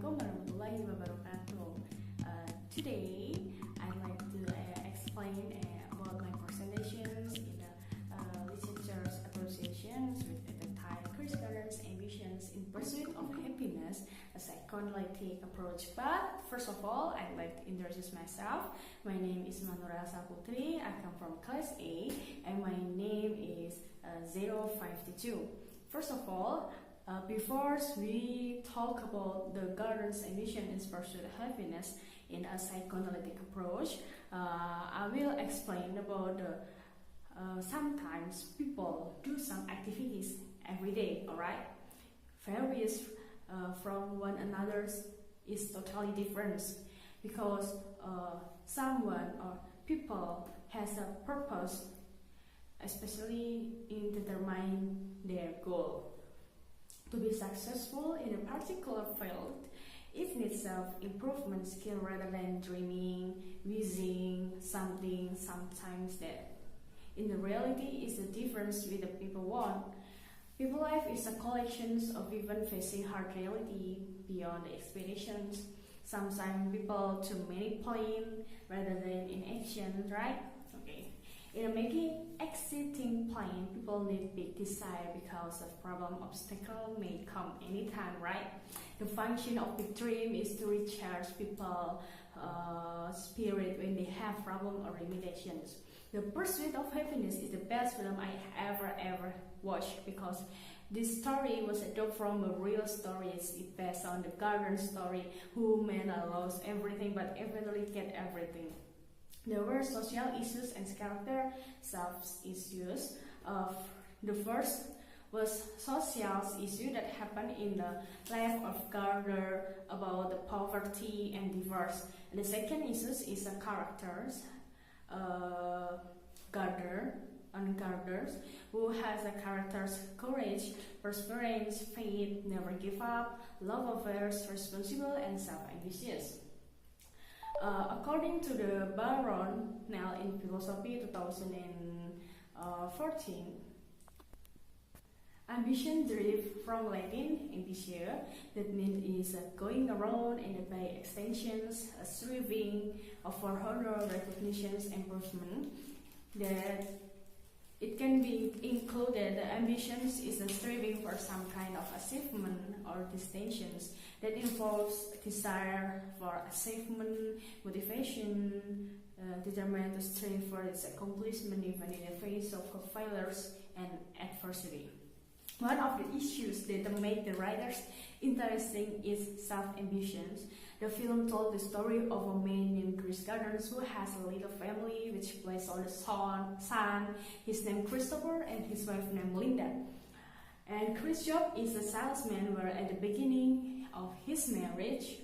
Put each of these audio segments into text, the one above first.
Assalamualaikum warahmatullahi wabarakatuh. Today, I'd like to explain about my presentations in the Literatures Associations with the title Chris Gardner's Ambitions in Pursuit of Happiness, a psychoanalytic approach. But first of all, I'd like to introduce myself. My name is Ismah Nurialsa Putri. I come from class A, and my name is 0552. First of all, before we talk about the Gardner's ambition in pursuit of happiness in a psychoanalytic approach, I will explain about sometimes people do some activities every day, alright? Various from one another is totally different because someone or people has a purpose, especially in determining their goal. To be successful in a particular field, it needs self-improvement skill rather than dreaming, wishing something sometimes that in the reality is the difference with the people want. People life is a collection of even facing hard reality beyond the expectations. Sometimes people too many plan rather than in action, right? Okay. In making exciting plan, people need big desire because of problem obstacle may come anytime, right? The function of big dream is to recharge people spirit when they have problem or limitations. The Pursuit of Happiness is the best film I ever watched because this story was adapted from a real story. It's based on the Gardner story, who man lost everything but eventually get everything. There were social issues and character self-issues. The first was social issue that happened in the life of Gardner about the poverty and divorce. And the second issue is the characters, Gardner, who has a character's courage, perseverance, faith, never give up, love affairs, responsible, and self-ambitious. According to the Baron Nell in Philosophy 2014, ambition derived from Latin ambitio, that means is going around and by extensions, striving for honor, recognitions, improvement. That it can be included. The ambitions is a striving for some kind of achievement or distinctions that involves desire for achievement, motivation, determined to strive for its accomplishment even in the face of failures and adversity. One of the issues that make the writers interesting is self-ambitions. The film told the story of a man named Chris Gardner who has a little family which plays on the son, his name Christopher, and his wife named Linda. And Chris' job is a salesman, where at the beginning of his marriage,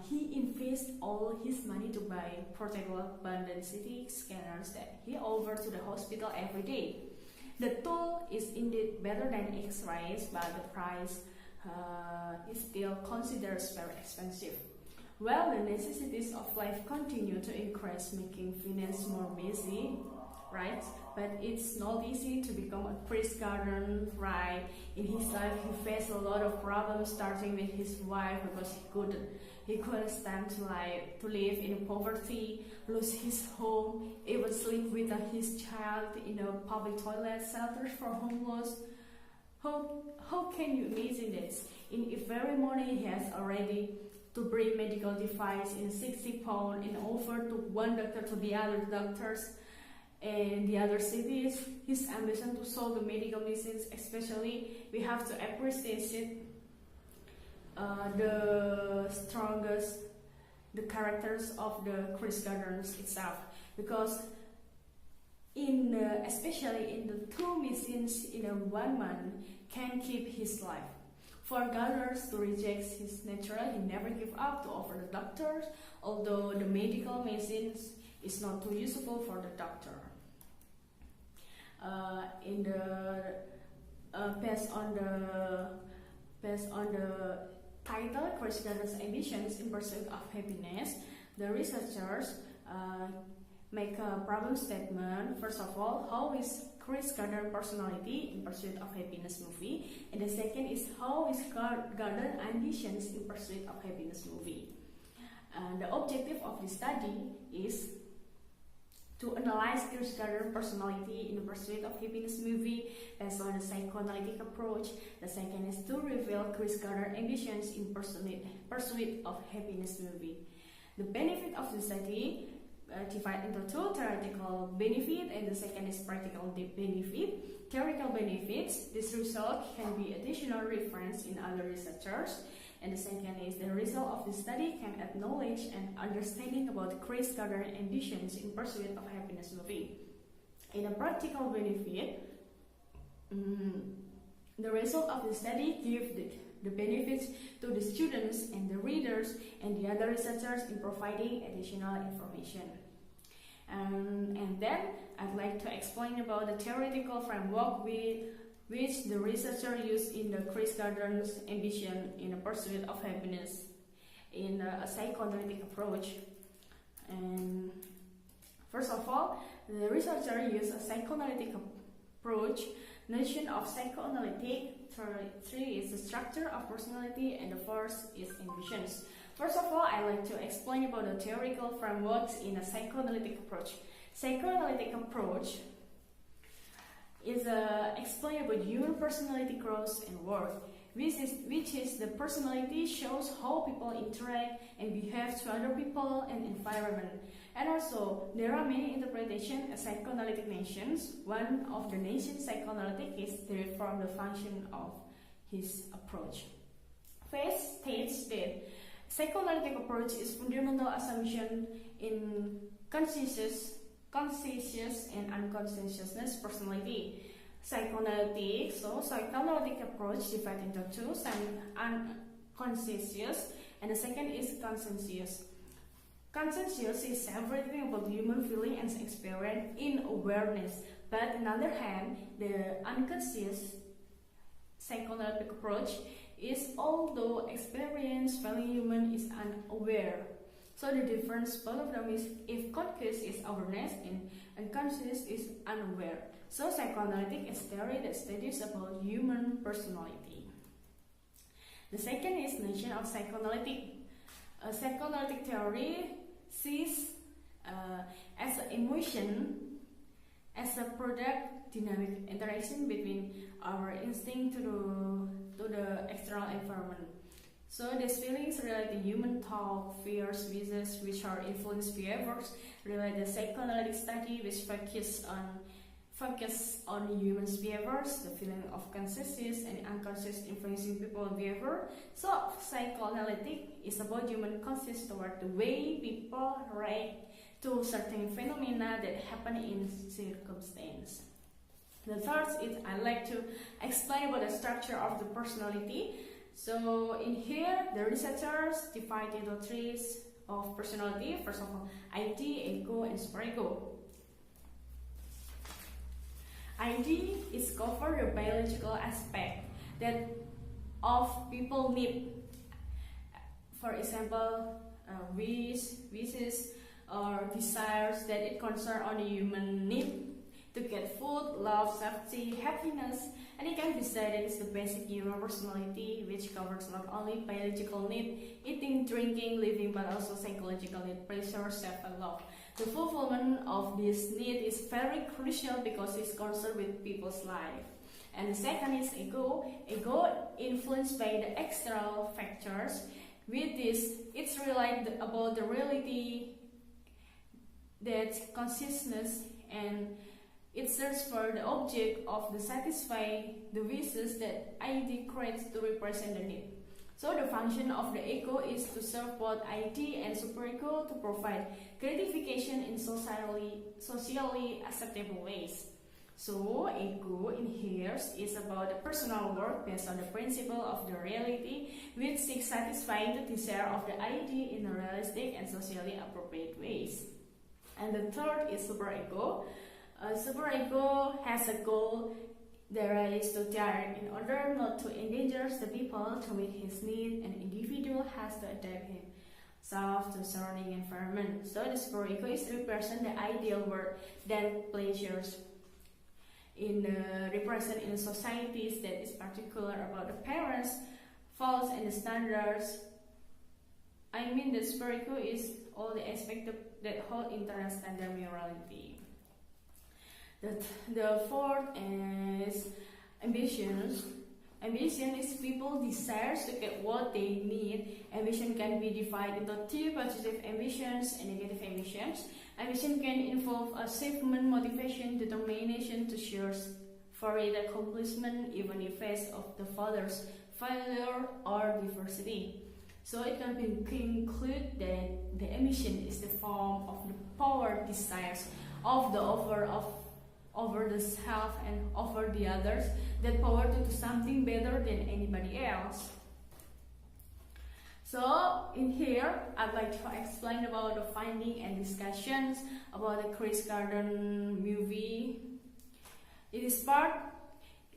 he invests all his money to buy portable abandoned CT scanners that he offers to the hospital every day. The tool is indeed better than X-rays, but the price is still considered very expensive. Well, the necessities of life continue to increase, making finance more busy, right? But it's not easy to become a Chris Gardner, right? In his life, he faced a lot of problems, starting with his wife because he couldn't stand to live in poverty, lose his home, even sleep with his child in a public toilet, shelters for homeless. How can you imagine this? In the very morning, he has already to bring medical device in 60 pounds and offer to one doctor to the other doctors and the other cities. His ambition to solve the medical machines, especially, we have to appreciate the characters of the Chris Gardners itself, because especially in the two machines in a 1 month can keep his life. For Gardner to reject his nature, he never give up to offer the doctors, although the medical machines is not too useful for the doctor. Based on the title Chris Gardner's Ambitions in Pursuit of Happiness, the researchers make a problem statement. First of all, how is Chris Gardner personality in Pursuit of Happiness movie, and the second is how is Gardner ambitions in Pursuit of Happiness. happiness movie. And the objective of this study is to analyze Chris Gardner's personality in the pursuit of happiness movie based on the psychoanalytic approach. The second is to reveal Chris Gardner's ambitions in pursuit of happiness movie. The benefit of the study divided into two: theoretical benefit and the second is practical benefit. Theoretical benefits: this result can be additional reference in other researchers. And the second is the result of the study can add knowledge and understanding about Chris Gardner's ambitions in pursuit of happiness movie. In a practical benefit, the result of the study gives the benefits to the students and the readers and the other researchers in providing additional information. And then I'd like to explain about the theoretical framework which the researcher used in the Chris Gardner's ambition in the pursuit of happiness in a psychoanalytic approach. And first of all, the researcher used a psychoanalytic approach. Notion of psychoanalytic: three is the structure of personality, and the first is ambitions. First of all, I like to explain about the theoretical frameworks in a psychoanalytic approach. Psychoanalytic approach is explain about human personality growth and worth, which is the personality shows how people interact and behave to other people and environment. And also, there are many interpretations of psychoanalytic nations. One of the nations psychoanalytic is derived from the function of his approach. First states that psychoanalytic approach is fundamental assumption in conscious and unconscious personality. Psychoanalytic approach divided into two: some unconscious and the second is conscious. Conscious is everything about human feeling and experience in awareness, but on the other hand, the unconscious psychoanalytic approach is although experience feeling human is unaware. So the difference both of them is if conscious is awareness and unconscious is unaware. So psychoanalytic is theory that studies about human personality. The second is notion of psychoanalytic. A psychoanalytic theory sees as an emotion as a product dynamic interaction between our instinct to the external environment. So these feelings relate to human thought, fears, wishes, which are influenced behaviors. Relate the psychoanalytic study which focus on humans' behaviors, the feeling of conscious and unconscious influencing people's behavior. So psychoanalytic is about human conscious toward the way people react to certain phenomena that happen in circumstance. The third is I like to explain about the structure of the personality. So in here, the researchers divide into three of personality. First of all, ID, ego, and superego. ID is cover the biological aspect that of people need. For example, wishes or desires that it concern on the human need to get food, love, safety, happiness, and it can be said that it's the basic human personality, which covers not only biological need, eating, drinking, living, but also psychological need, pleasure, self, and love. The fulfillment of this need is very crucial because it's concerned with people's life. And the second is ego. Ego influenced by the external factors. With this, it's related about the reality that consciousness and it searches for the object of the satisfy the wishes that ID creates to represent the need. So the function of the ego is to serve both ID and superego to provide gratification in socially acceptable ways. So ego in here is about the personal work based on the principle of the reality, which seeks satisfying the desire of the ID in a realistic and socially appropriate ways. And the third is superego. Superego has a goal that is to die in order not to endanger the people to meet his need. An individual has to adapt himself to surrounding environment. So the superego is represent the ideal world that pleasures represent in societies that is particular about the parents, faults and the standards I mean that super ego is all the aspects that hold interest under morality. The fourth is ambitions. Ambition is people's desires to get what they need. Ambition can be divided into two: positive ambitions and negative ambitions. Ambition can involve achievement, motivation, determination to search for its accomplishment even in face of the father's failure or diversity. So it can be concluded that the ambition is the form of the power desires of the over the self and over the others, that power to do something better than anybody else. So in here, I'd like to explain about the finding and discussions about the Chris Gardner movie. In this part,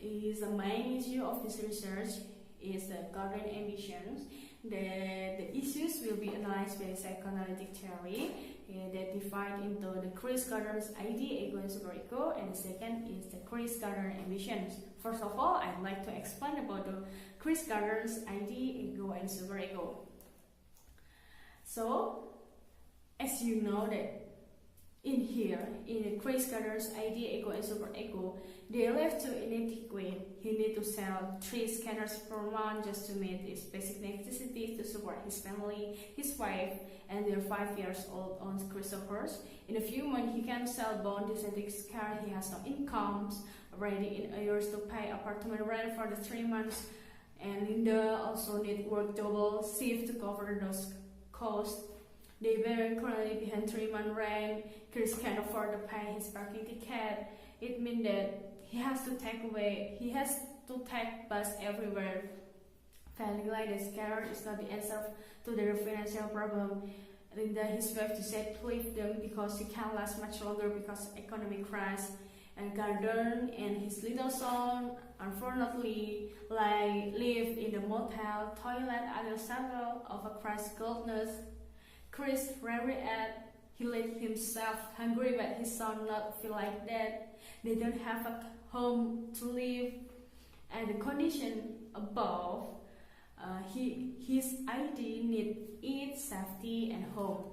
is the main issue of this research is the Gardner ambitions. The issues will be analyzed by psychoanalytic theory that divide into the Chris Gardner's ID, ego, and superego, and the second is the Chris Gardner ambitions. First of all, I'd like to explain about the Chris Gardner's ID, ego, and superego. So, as you know that in here, in Chris Gardner's ID, ego, and superego, they left to inadequate. He need to sell 3 scanners per month just to meet his basic necessities to support his family, his wife, and their 5-year-old own Christophers. In a few months, he can sell bond synthetics car. He has no incomes already in years to pay apartment rent for the 3 months, and Linda also need work double shift to cover those costs. They were currently behind 3 months rent. Chris can't afford to pay his parking ticket. It means that he has to take bus everywhere. Failing like this car is not the answer to their financial problem. Linda, his wife, decided to leave them because she can't last much longer because economic crash. And Gardner and his little son, unfortunately, live in the motel toilet under shadow of a crashed coldness. Chris rarely ate. He let himself hungry, but his son not feel like that. They don't have a home to live, and the condition above, his ID need eat, safety, and home.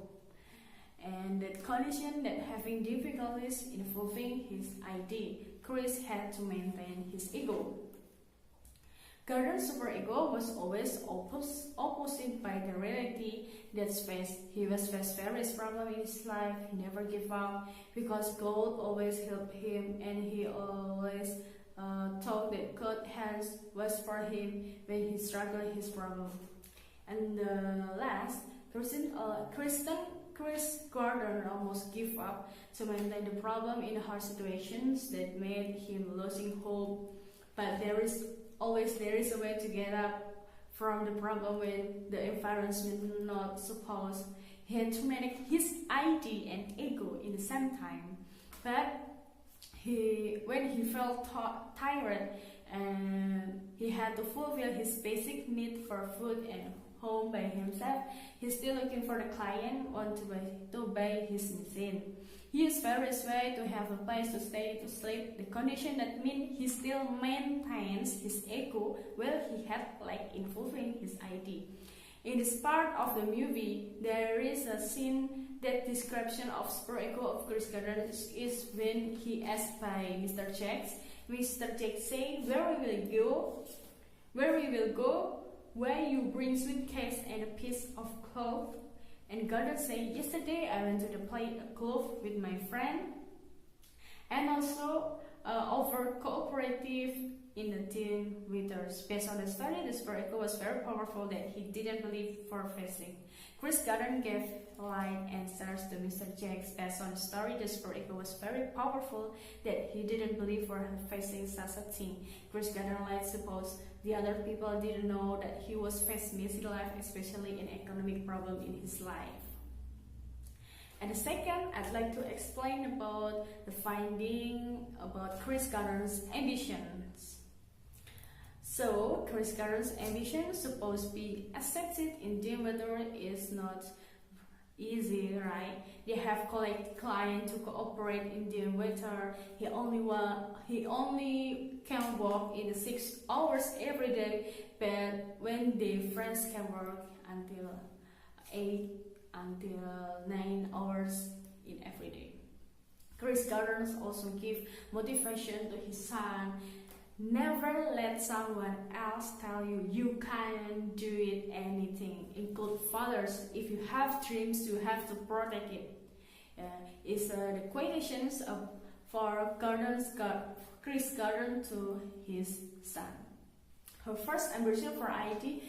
And the condition that having difficulties involving his ID, Chris had to maintain his ego. Gardner's superego was always opposite by the reality that he was faced various problems in his life. He never gave up because God always helped him, and he always thought that God's hands was for him when he struggled with his problem. And last, Chris Gardner almost gave up to maintain the problem in hard situations that made him losing hope. But there is a way to get up from the problem when the environment not supposed. He had to manage his ID and ego in the same time. But when he felt tired and he had to fulfill his basic need for food and home by himself, he's still looking for the client to buy his machine. He used various ways to have a place to stay, to sleep. The condition that means he still maintains his ego while he had involving his ID. In this part of the movie, there is a scene that description of superego of Chris Gardner is when he asked by Mr. Jacks. Mr. Jacks say, "Where we will go? Where we will go? Where you bring suitcase and a piece of cloth?" And Gardner said, "Yesterday I went to the play golf with my friend, and also over cooperative in the teen winters." Based on the story, the superego was very powerful that he didn't believe for facing. Chris Gardner gave light answers to Mr. Jacks. Based on the story, the superego was very powerful that he didn't believe for facing such a thing. Chris Gardner suppose the other people didn't know that he was facing messy life, especially an economic problem in his life. And the second, I'd like to explain about the finding about Chris Gardner's ambitions. So, Chris Gardner's ambition supposed to be accepted in dim weather is not easy, right? They have collect clients to cooperate in dim weather. He only can work in 6 hours every day, but when the friends can work until 8 until 9 hours in every day. Chris Gardner also gives motivation to his son. Never let someone else tell you you can't do it anything. Include fathers. If you have dreams, you have to protect it. It's the quotations for Chris Gardner to his son. Her first ambition for IT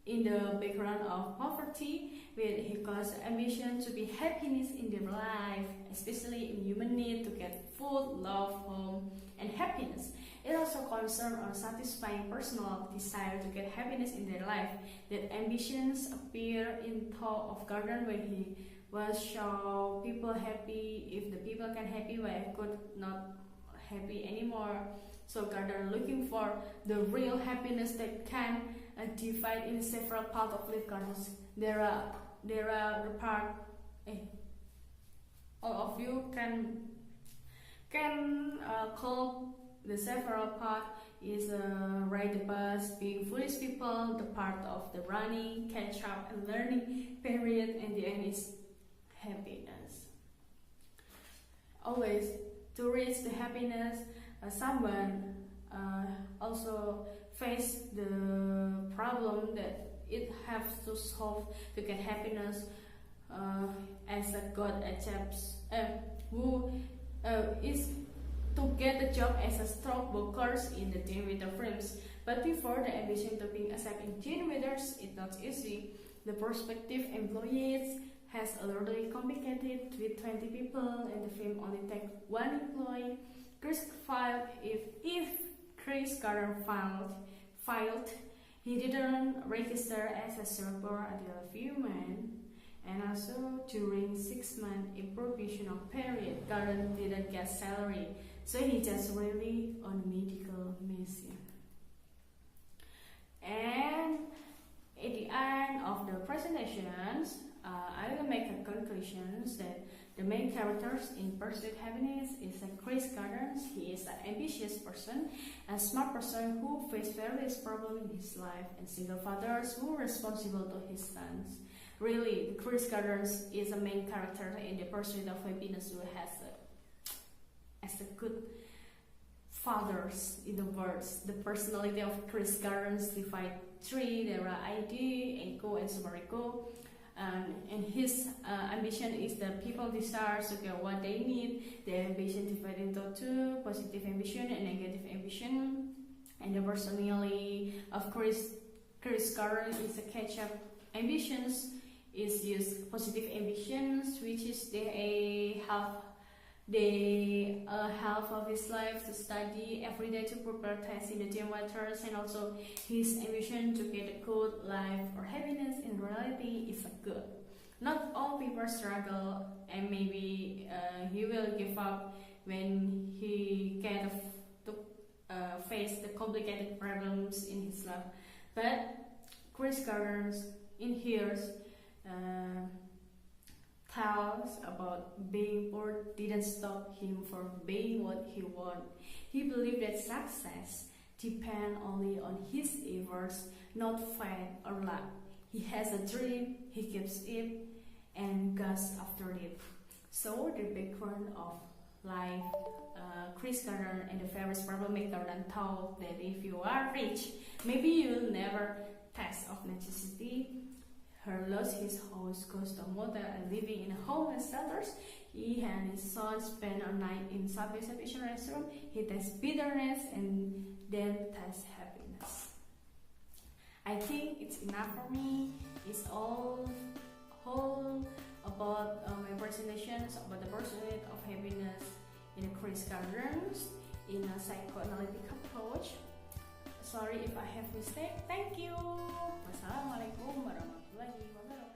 in the background of poverty, where he caused ambition to be happiness in their life, especially in human need to get food, love, home, and happiness. It also concerns on satisfying personal desire to get happiness in their life. That ambitions appear in thought of Gardner when he was show people happy. If the people can happy, why I could not happy anymore? So Gardner looking for the real happiness that can divide in several parts of life. There are the part. All of you can call the several part is ride the bus, being foolish people, the part of the running, catch up and learning period, and the end is happiness. Always to reach the happiness, someone also face the problem that it has to solve to get happiness, as a God accepts who is to get a job as a stockbroker in the Teen Wither films. But before the ambition to being accepted in Teen Withers, it's not easy. The prospective employees has already complicated with 20 people, and the film only takes one employee. Chris filed if Chris Gardner filed, he didn't register as a server until a few months, and also during 6 months in probational period, Gardner didn't get salary, so he just really on medical mission. And at the end of the presentations, I will make a conclusion that the main characters in Pursuit Happiness is Chris Gardner. He is an ambitious person, a smart person who faces various problems in his life, and single fathers who are responsible to his sons. Really, Chris Gardner is a main character in the Pursuit of Happiness, who has as a good fathers in the words. The personality of Chris Gardner divide three. There are ID, Echo, and Sumariko. And his ambition is that people desire to get what they need. The ambition divided into two: positive ambition and negative ambition. And the personality of Chris Gardner is a catch-up ambitions. Is used positive ambitions, which is half of his life to study every day to prepare tests in the Teen Withers, and also his ambition to get a good life or happiness in reality is a good. Not all people struggle, and maybe he will give up when he get to face the complicated problems in his life. But Chris Gardner in here tells about being poor didn't stop him from being what he wanted. He believed that success depends only on his efforts, not fate or luck. He has a dream, he keeps it, and goes after it. So the background of life, Chris Gardner and the various problem maker then thought that if you are rich, maybe you'll never taste of necessity. He lost his house, goes to a motel, and living in a homeless shelters. He and his son spend a night in Subway Asian restaurant. He tastes bitterness and then tastes happiness. I think it's enough for me. It's all about my presentations about the pursuit of happiness in a Chris Gardner in a psychoanalytic approach. Sorry if I have mistake. Thank you. Wassalamualaikum warahmatullahi wabarakatuh.